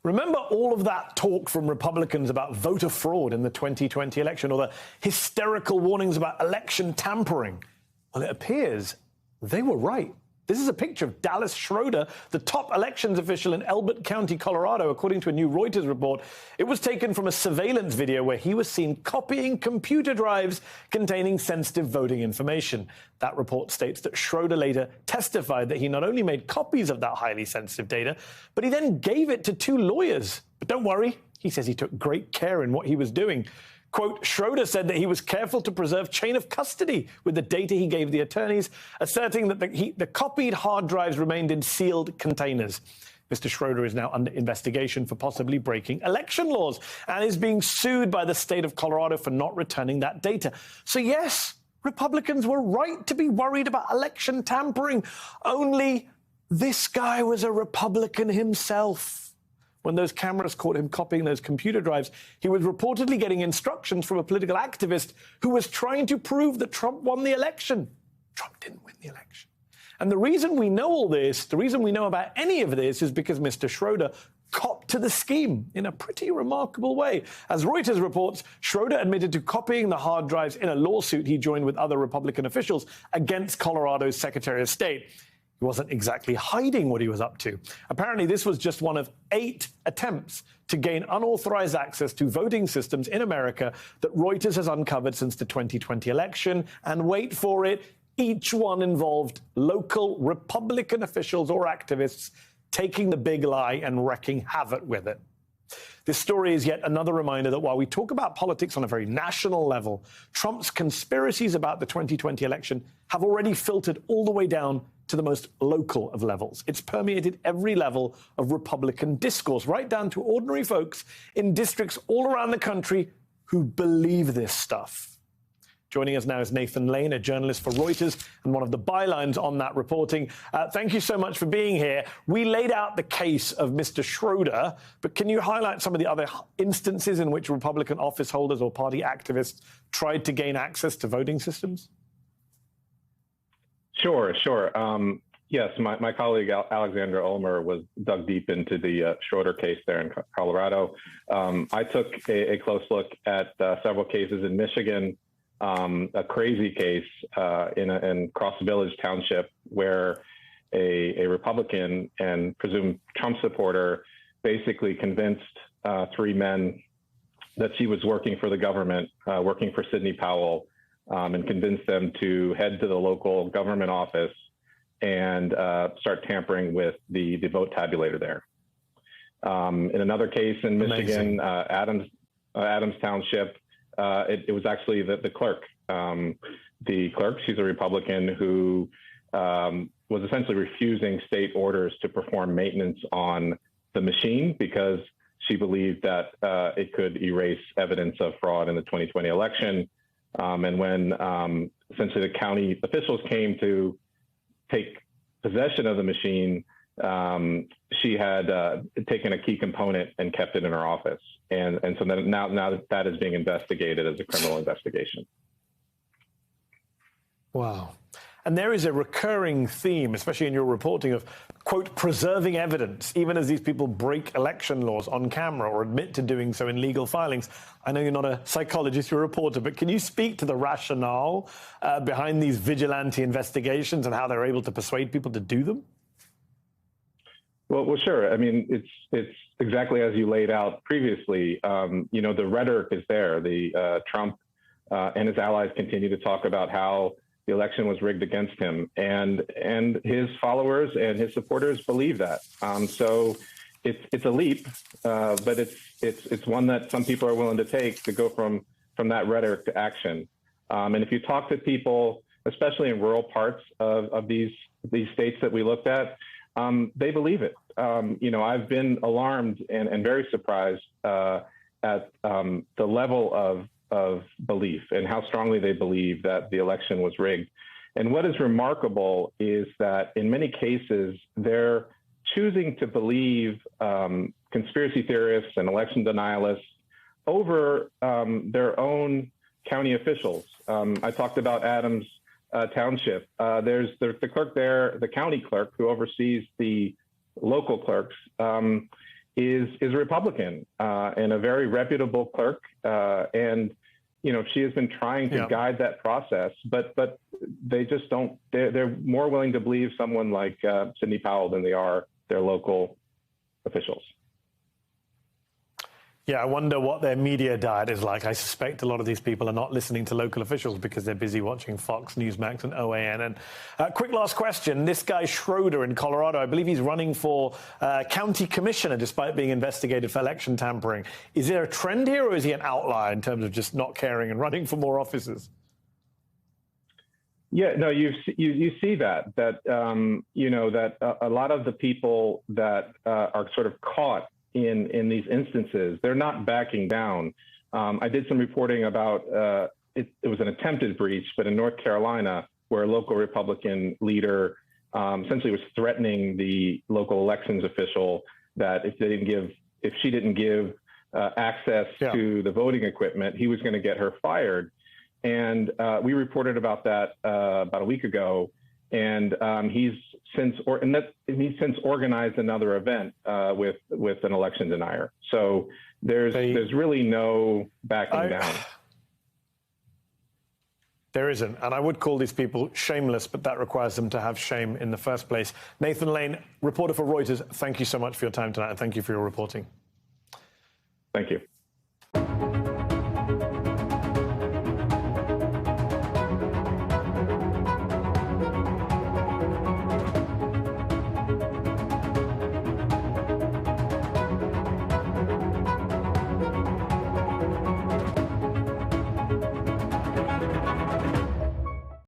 Remember all of that talk from Republicans about voter fraud in the 2020 election, or the hysterical warnings about election tampering? Well, it appears they were right. This is a picture of Dallas Schroeder, the top elections official in Elbert County, Colorado, according to a new Reuters report. It was taken from a surveillance video where he was seen copying computer drives containing sensitive voting information. That report states that Schroeder later testified that he not only made copies of that highly sensitive data, but he then gave it to two lawyers. But don't worry, he says he took great care in what he was doing. Quote, Schroeder said that he was careful to preserve chain of custody with the data he gave the attorneys, asserting that the copied hard drives remained in sealed containers. Mr. Schroeder is now under investigation for possibly breaking election laws and is being sued by the state of Colorado for not returning that data. So, yes, Republicans were right to be worried about election tampering. Only this guy was a Republican himself. When those cameras caught him copying those computer drives, he was reportedly getting instructions from a political activist who was trying to prove that Trump won the election. Trump didn't win the election. And the reason we know all this, the reason we know about any of this, is because Mr. Schroeder copped to the scheme in a pretty remarkable way. As Reuters reports, Schroeder admitted to copying the hard drives in a lawsuit he joined with other Republican officials against Colorado's Secretary of State. He wasn't exactly hiding what he was up to. Apparently, this was just one of 8 attempts to gain unauthorized access to voting systems in America that Reuters has uncovered since the 2020 election. And wait for it, each one involved local Republican officials or activists taking the big lie and wreaking havoc with it. This story is yet another reminder that while we talk about politics on a very national level, Trump's conspiracies about the 2020 election have already filtered all the way down to the most local of levels. It's permeated every level of Republican discourse, right down to ordinary folks in districts all around the country who believe this stuff. Joining us now is Nathan Lane, a journalist for Reuters and one of the bylines on that reporting. Thank you so much for being here. We laid out the case of Mr. Schroeder, but can you highlight some of the other instances in which Republican office holders or party activists tried to gain access to voting systems? Sure. Yes, my colleague Alexandra Ulmer was dug deep into the Schroeder case there in Colorado. I took a close look at several cases in Michigan, a crazy case in Cross Village Township where a Republican and presumed Trump supporter basically convinced 3 men that she was working for the government, working for Sidney Powell, and convinced them to head to the local government office and start tampering with the vote tabulator there. In another case in Michigan, Adams Township, it was actually the clerk. The clerk, she's a Republican who was essentially refusing state orders to perform maintenance on the machine because she believed that it could erase evidence of fraud in the 2020 election. And when essentially the county officials came to take possession of the machine, she had taken a key component and kept it in her office. And so now that is being investigated as a criminal investigation. Wow. And there is a recurring theme, especially in your reporting, of, quote, preserving evidence, even as these people break election laws on camera or admit to doing so in legal filings. I know you're not a psychologist, you're a reporter, but can you speak to the rationale behind these vigilante investigations and how they're able to persuade people to do them? Well, sure. I mean, it's exactly as you laid out previously. The rhetoric is there. Trump and his allies continue to talk about how the election was rigged against him, and his followers and his supporters believe that. So it's a leap, but it's one that some people are willing to take to go from that rhetoric to action. And if you talk to people, especially in rural parts of these states that we looked at, they believe it. I've been alarmed and very surprised at the level of belief and how strongly they believe that the election was rigged. And what is remarkable is that in many cases, they're choosing to believe conspiracy theorists and election denialists over their own county officials. I talked about Adams Township. There's the clerk there, the county clerk who oversees the local clerks. is a Republican and a very reputable clerk. And, she has been trying to guide that process, but they just don't, they're more willing to believe someone like Sidney Powell than they are their local officials. Yeah, I wonder what their media diet is like. I suspect a lot of these people are not listening to local officials because they're busy watching Fox, Newsmax, and OAN. And quick last question. This guy Schroeder in Colorado, I believe he's running for county commissioner despite being investigated for election tampering. Is there a trend here, or is he an outlier in terms of just not caring and running for more offices? Yeah, no, you see that that a lot of the people that are sort of caught in these instances, they're not backing down. I did some reporting about it was an attempted breach, but in North Carolina, where a local Republican leader essentially was threatening the local elections official that if she didn't give access to the voting equipment, he was going to get her fired. And we reported about that about a week ago. And he's since organized another event with an election denier. So there's really no backing down. There isn't, and I would call these people shameless, but that requires them to have shame in the first place. Nathan Lane, reporter for Reuters, thank you so much for your time tonight, and thank you for your reporting. Thank you.